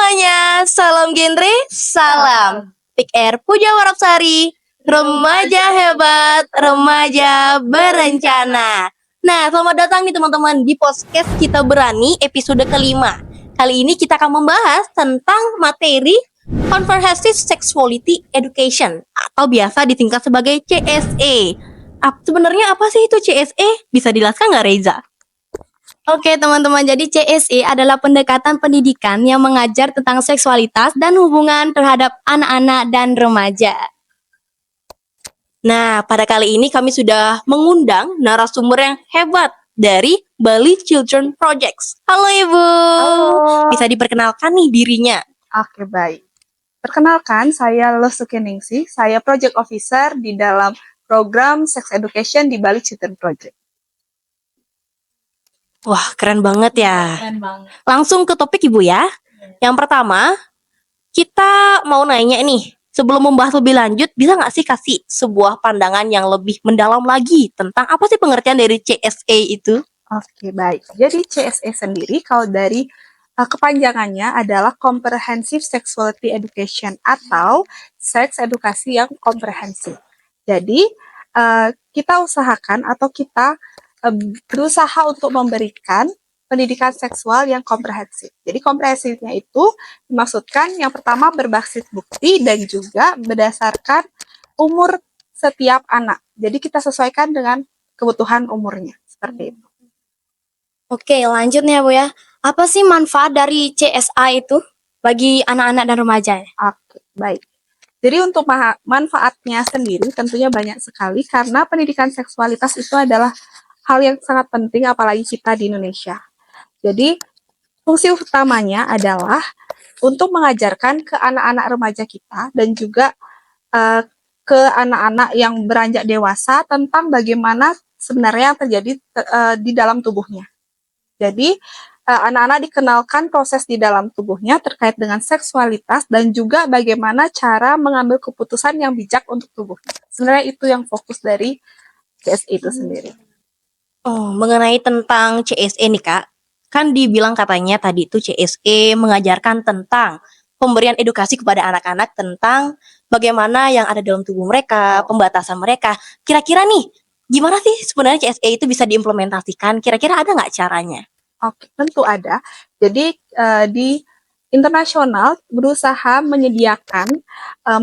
semuanya, salam genre, salam Pick Air Puja Warapsari, remaja hebat, remaja berencana. Nah, selamat datang nih teman-teman di podcast Kita Berani episode kelima. Kali ini kita akan membahas tentang materi Comprehensive Sexuality Education atau biasa disingkat sebagai CSE. Sebenarnya apa sih itu CSE? Bisa dijelaskan nggak, Reza? Oke teman-teman, jadi CSE adalah pendekatan pendidikan yang mengajar tentang seksualitas dan hubungan terhadap anak-anak dan remaja. Nah, pada kali ini kami sudah mengundang narasumber yang hebat dari Bali Children Projects. Halo Ibu. Halo. Bisa diperkenalkan nih dirinya? Oke, baik. Perkenalkan, saya Losuke Ningsih. Saya Project Officer di dalam program Sex Education di Bali Children Project. Wah, keren banget ya. Keren banget. Langsung ke topik Ibu ya. Yang pertama, kita mau nanya nih. Sebelum membahas lebih lanjut, bisa nggak sih kasih sebuah pandangan yang lebih mendalam lagi tentang apa sih pengertian dari CSE itu? Oke, baik. Jadi CSE sendiri kalau dari kepanjangannya adalah Comprehensive Sexuality Education atau seks edukasi yang komprehensif. Jadi kita usahakan atau kita berusaha untuk memberikan pendidikan seksual yang komprehensif. Jadi komprehensifnya itu dimaksudkan yang pertama berbasis bukti dan juga berdasarkan umur setiap anak. Jadi kita sesuaikan dengan kebutuhan umurnya, seperti itu. Oke, lanjut nih ya Bu ya. Apa sih manfaat dari CSA itu bagi anak-anak dan remaja? Oke, baik. Jadi untuk manfaatnya sendiri tentunya banyak sekali karena pendidikan seksualitas itu adalah hal yang sangat penting apalagi kita di Indonesia. Jadi fungsi utamanya adalah untuk mengajarkan ke anak-anak remaja kita dan juga ke anak-anak yang beranjak dewasa tentang bagaimana sebenarnya yang terjadi di dalam tubuhnya. Jadi anak-anak dikenalkan proses di dalam tubuhnya terkait dengan seksualitas dan juga bagaimana cara mengambil keputusan yang bijak untuk tubuhnya. Sebenarnya itu yang fokus dari CSE itu sendiri. Oh, mengenai tentang CSE nih Kak, kan dibilang katanya tadi itu CSE mengajarkan tentang pemberian edukasi kepada anak-anak tentang bagaimana yang ada dalam tubuh mereka, pembatasan mereka. Kira-kira nih, gimana sih sebenarnya CSE itu bisa diimplementasikan? Kira-kira ada nggak caranya? Oke, tentu ada. Jadi di internasional berusaha menyediakan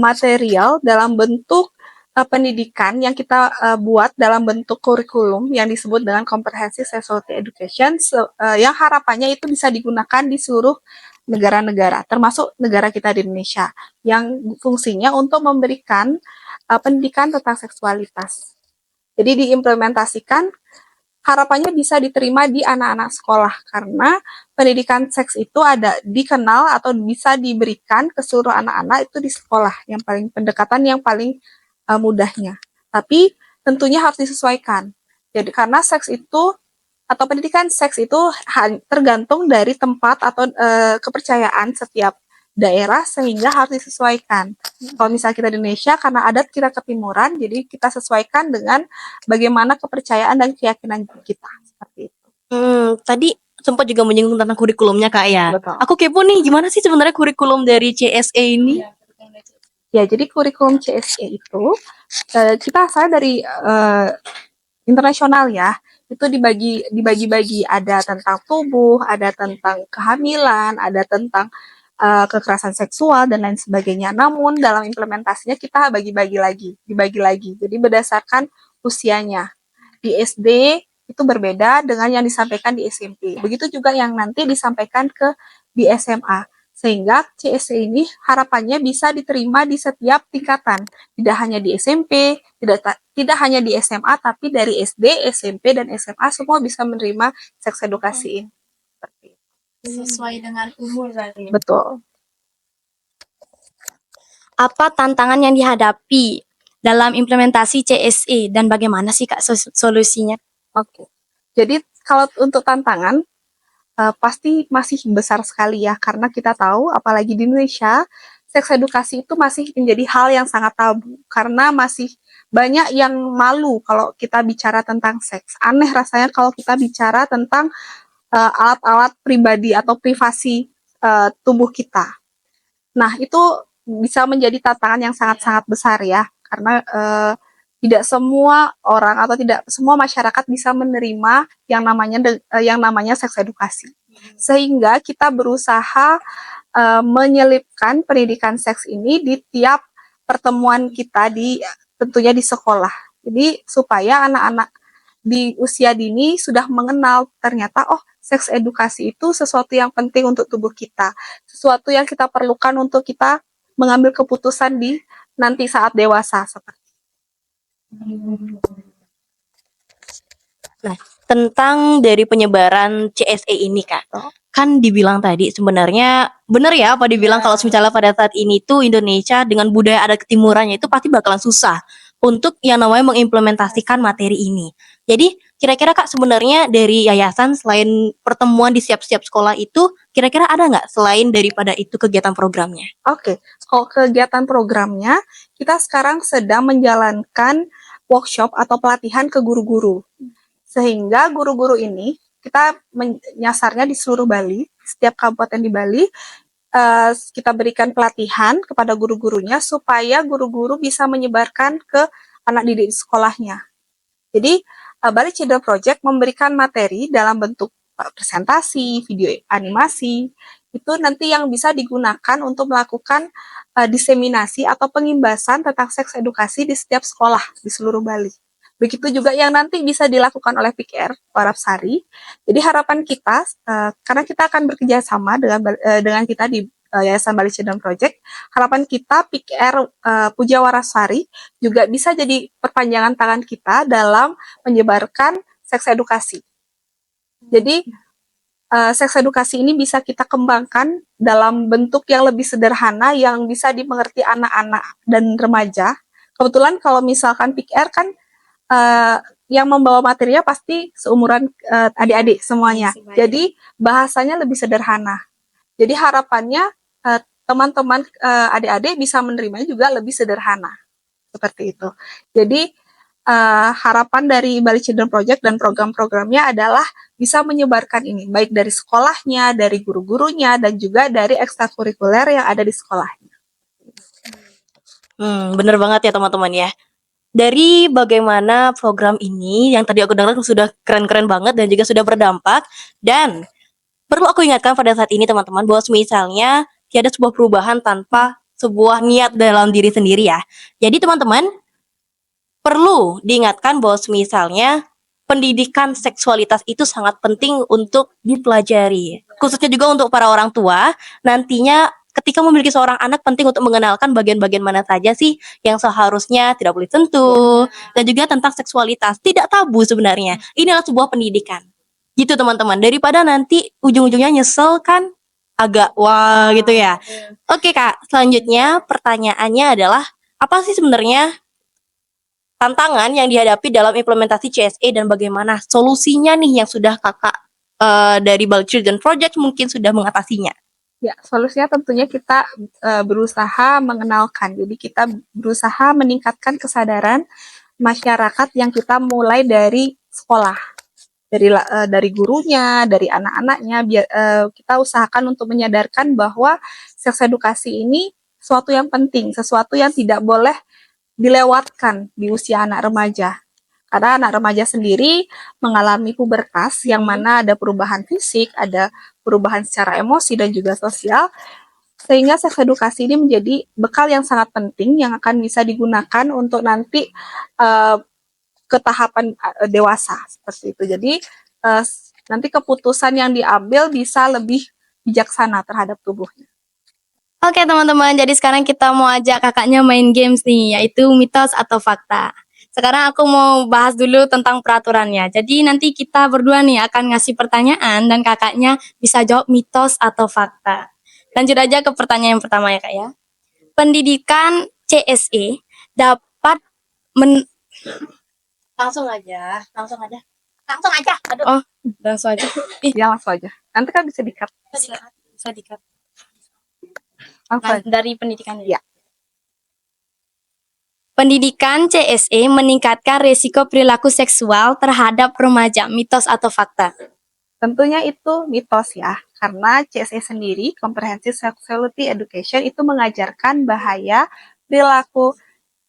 material dalam bentuk pendidikan yang kita buat dalam bentuk kurikulum yang disebut dengan Comprehensive Sexuality Education yang harapannya itu bisa digunakan di seluruh negara-negara, termasuk negara kita di Indonesia, yang fungsinya untuk memberikan pendidikan tentang seksualitas. Jadi diimplementasikan, harapannya bisa diterima di anak-anak sekolah karena pendidikan seks itu ada dikenal atau bisa diberikan ke seluruh anak-anak itu di sekolah yang paling pendekatan yang paling mudahnya. Tapi tentunya harus disesuaikan. Jadi karena seks itu atau pendidikan seks itu tergantung dari tempat atau kepercayaan setiap daerah sehingga harus disesuaikan. Kalau misalnya kita di Indonesia karena adat kita ketimuran, jadi kita sesuaikan dengan bagaimana kepercayaan dan keyakinan kita seperti itu. Tadi sempat juga menyinggung tentang kurikulumnya Kak ya. Betul. Aku kepo nih, gimana sih sebenarnya kurikulum dari CSE ini? Ya, jadi kurikulum CSE itu kita asalnya dari internasional ya. Itu dibagi-bagi ada tentang tubuh, ada tentang kehamilan, ada tentang kekerasan seksual dan lain sebagainya. Namun dalam implementasinya kita dibagi lagi. Jadi berdasarkan usianya. Di SD itu berbeda dengan yang disampaikan di SMP. Begitu juga yang nanti disampaikan di SMA. Sehingga CSE ini harapannya bisa diterima di setiap tingkatan, tidak hanya di SMP, tidak hanya di SMA, tapi dari SD, SMP, dan SMA semua bisa menerima seks edukasi ini. Seperti itu. Sesuai dengan umur berarti. Betul. Apa tantangan yang dihadapi dalam implementasi CSE dan bagaimana sih Kak solusinya? Oke. Jadi kalau untuk tantangan pasti masih besar sekali ya karena kita tahu apalagi di Indonesia seks edukasi itu masih menjadi hal yang sangat tabu karena masih banyak yang malu kalau kita bicara tentang seks. Aneh rasanya kalau kita bicara tentang alat-alat pribadi atau privasi tubuh kita. Nah, itu bisa menjadi tantangan yang sangat-sangat besar ya, karena tidak semua orang atau tidak semua masyarakat bisa menerima yang namanya seks edukasi. Sehingga kita berusaha menyelipkan pendidikan seks ini di tiap pertemuan kita tentunya di sekolah. Jadi supaya anak-anak di usia dini sudah mengenal ternyata seks edukasi itu sesuatu yang penting untuk tubuh kita, sesuatu yang kita perlukan untuk kita mengambil keputusan di nanti saat dewasa seperti. Nah, tentang dari penyebaran CSE ini Kak, kan dibilang tadi sebenarnya bener ya apa dibilang kalau misalnya pada saat ini tuh Indonesia dengan budaya adat ketimurannya itu pasti bakalan susah untuk yang namanya mengimplementasikan materi ini. Jadi kira-kira Kak sebenarnya dari yayasan selain pertemuan di setiap sekolah itu kira-kira ada nggak selain daripada itu kegiatan programnya? Oke, kalau kegiatan programnya kita sekarang sedang menjalankan workshop atau pelatihan ke guru-guru. Sehingga guru-guru ini kita menyasarnya di seluruh Bali, setiap kabupaten di Bali, kita berikan pelatihan kepada guru-gurunya supaya guru-guru bisa menyebarkan ke anak didik di sekolahnya. Jadi, Bali Children Project memberikan materi dalam bentuk presentasi, video animasi, itu nanti yang bisa digunakan untuk melakukan diseminasi atau pengimbasan tentang seks edukasi di setiap sekolah di seluruh Bali. Begitu juga yang nanti bisa dilakukan oleh PIKR Warapsari. Jadi harapan kita, karena kita akan bekerja sama dengan kita di Yayasan Bali Children Project, harapan kita PIKR Puja Warapsari juga bisa jadi perpanjangan tangan kita dalam menyebarkan seks edukasi. Jadi seks edukasi ini bisa kita kembangkan dalam bentuk yang lebih sederhana yang bisa dimengerti anak-anak dan remaja. Kebetulan kalau misalkan PIKR kan yang membawa materinya pasti seumuran adik-adik semuanya. Jadi bahasanya lebih sederhana. Jadi harapannya teman-teman adik-adik bisa menerimanya juga lebih sederhana. Seperti itu. Jadi harapan dari Bali Children Project dan program-programnya adalah bisa menyebarkan ini, baik dari sekolahnya, dari guru-gurunya, dan juga dari ekstrakurikuler yang ada di sekolahnya. Bener banget ya teman-teman ya. Dari bagaimana program ini yang tadi aku dengar sudah keren-keren banget dan juga sudah berdampak, dan perlu aku ingatkan pada saat ini teman-teman bahwa misalnya tiada sebuah perubahan tanpa sebuah niat dalam diri sendiri ya. Jadi teman-teman perlu diingatkan bahwa misalnya pendidikan seksualitas itu sangat penting untuk dipelajari. Khususnya juga untuk para orang tua, nantinya ketika memiliki seorang anak penting untuk mengenalkan bagian-bagian mana saja sih yang seharusnya tidak boleh sentuh, dan juga tentang seksualitas, tidak tabu sebenarnya. Ini adalah sebuah pendidikan. Gitu teman-teman, daripada nanti ujung-ujungnya nyesel kan agak wah gitu ya. Oke Kak, selanjutnya pertanyaannya adalah apa sih sebenarnya tantangan yang dihadapi dalam implementasi CSE dan bagaimana solusinya nih yang sudah Kakak dari Bali Children Project mungkin sudah mengatasinya? Ya, solusinya tentunya kita berusaha mengenalkan. Jadi kita berusaha meningkatkan kesadaran masyarakat yang kita mulai dari sekolah, dari gurunya, dari anak-anaknya. Kita usahakan untuk menyadarkan bahwa seks edukasi ini sesuatu yang penting, sesuatu yang tidak boleh dilewatkan di usia anak remaja. Karena anak remaja sendiri mengalami pubertas yang mana ada perubahan fisik, ada perubahan secara emosi dan juga sosial, sehingga seks edukasi ini menjadi bekal yang sangat penting yang akan bisa digunakan untuk nanti ke tahapan dewasa seperti itu. Jadi nanti keputusan yang diambil bisa lebih bijaksana terhadap tubuhnya. Oke teman-teman, jadi sekarang kita mau ajak kakaknya main games nih, yaitu mitos atau fakta. Sekarang aku mau bahas dulu tentang peraturannya. Jadi nanti kita berdua nih akan ngasih pertanyaan dan kakaknya bisa jawab mitos atau fakta. Lanjut aja ke pertanyaan yang pertama ya kak ya. Pendidikan CSE dapat Langsung aja. Langsung aja. Aduh. Oh, langsung aja. Ya langsung aja. Nanti kan bisa di-cut. Bisa di-cut. Langsung aja. Dari pendidikannya. Ya. Pendidikan CSE meningkatkan risiko perilaku seksual terhadap remaja, mitos atau fakta? Tentunya itu mitos ya, karena CSE sendiri, Comprehensive Sexuality Education, itu mengajarkan bahaya perilaku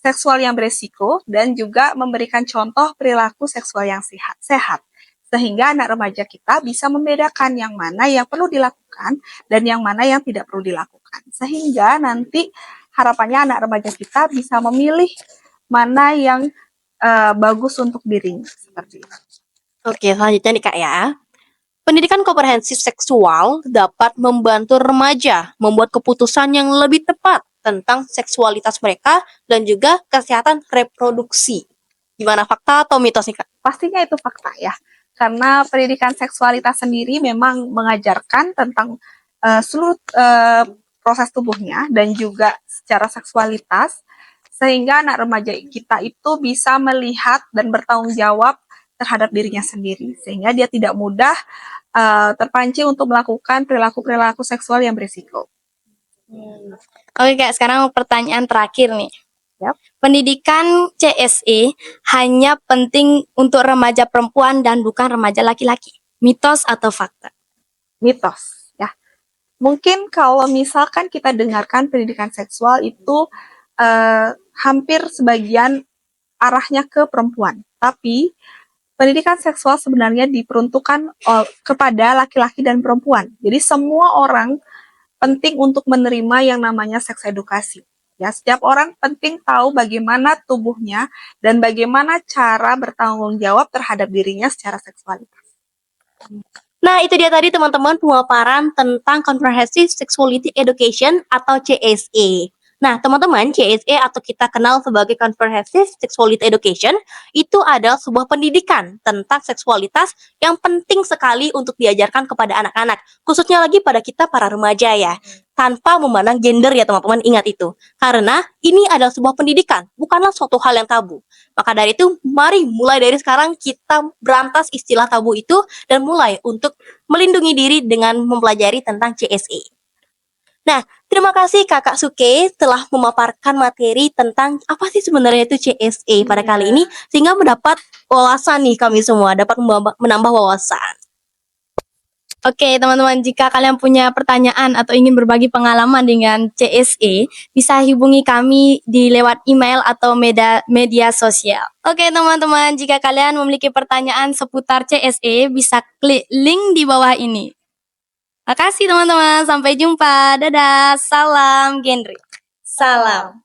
seksual yang beresiko dan juga memberikan contoh perilaku seksual yang sehat. Sehingga anak remaja kita bisa membedakan yang mana yang perlu dilakukan dan yang mana yang tidak perlu dilakukan. Sehingga nanti harapannya anak remaja kita bisa memilih mana yang bagus untuk dirinya, seperti itu. Oke, selanjutnya nih Kak ya. Pendidikan komprehensif seksual dapat membantu remaja membuat keputusan yang lebih tepat tentang seksualitas mereka dan juga kesehatan reproduksi. Gimana, fakta atau mitos nih Kak? Pastinya itu fakta ya, karena pendidikan seksualitas sendiri memang mengajarkan tentang seluruh proses tubuhnya dan juga secara seksualitas, sehingga anak remaja kita itu bisa melihat dan bertanggung jawab terhadap dirinya sendiri, sehingga dia tidak mudah terpancing untuk melakukan perilaku-perilaku seksual yang berisiko. Oke Kak, sekarang pertanyaan terakhir nih. Yap. Pendidikan CSE hanya penting untuk remaja perempuan dan bukan remaja laki-laki. Mitos atau fakta? Mitos ya. Mungkin kalau misalkan kita dengarkan pendidikan seksual itu hampir sebagian arahnya ke perempuan, tapi pendidikan seksual sebenarnya diperuntukkan kepada laki-laki dan perempuan. Jadi semua orang penting untuk menerima yang namanya seks edukasi. Ya, setiap orang penting tahu bagaimana tubuhnya dan bagaimana cara bertanggung jawab terhadap dirinya secara seksualitas. Nah, itu dia tadi teman-teman pemaparan tentang Comprehensive Sexuality Education atau CSE. Nah, teman-teman, CSE atau kita kenal sebagai Comprehensive Sexuality Education itu adalah sebuah pendidikan tentang seksualitas yang penting sekali untuk diajarkan kepada anak-anak, khususnya lagi pada kita para remaja ya, tanpa memandang gender ya teman-teman, ingat itu. Karena ini adalah sebuah pendidikan, bukanlah suatu hal yang tabu. Maka dari itu, mari mulai dari sekarang kita berantas istilah tabu itu dan mulai untuk melindungi diri dengan mempelajari tentang CSE. Nah, terima kasih Kakak Suke telah memaparkan materi tentang apa sih sebenarnya itu CSE pada kali ini, sehingga mendapat wawasan nih kami semua, dapat menambah wawasan. Oke, teman-teman, jika kalian punya pertanyaan atau ingin berbagi pengalaman dengan CSE, bisa hubungi kami di lewat email atau media sosial. Oke, teman-teman, jika kalian memiliki pertanyaan seputar CSE, bisa klik link di bawah ini. Makasih, teman-teman. Sampai jumpa. Dadah. Salam genre. Salam.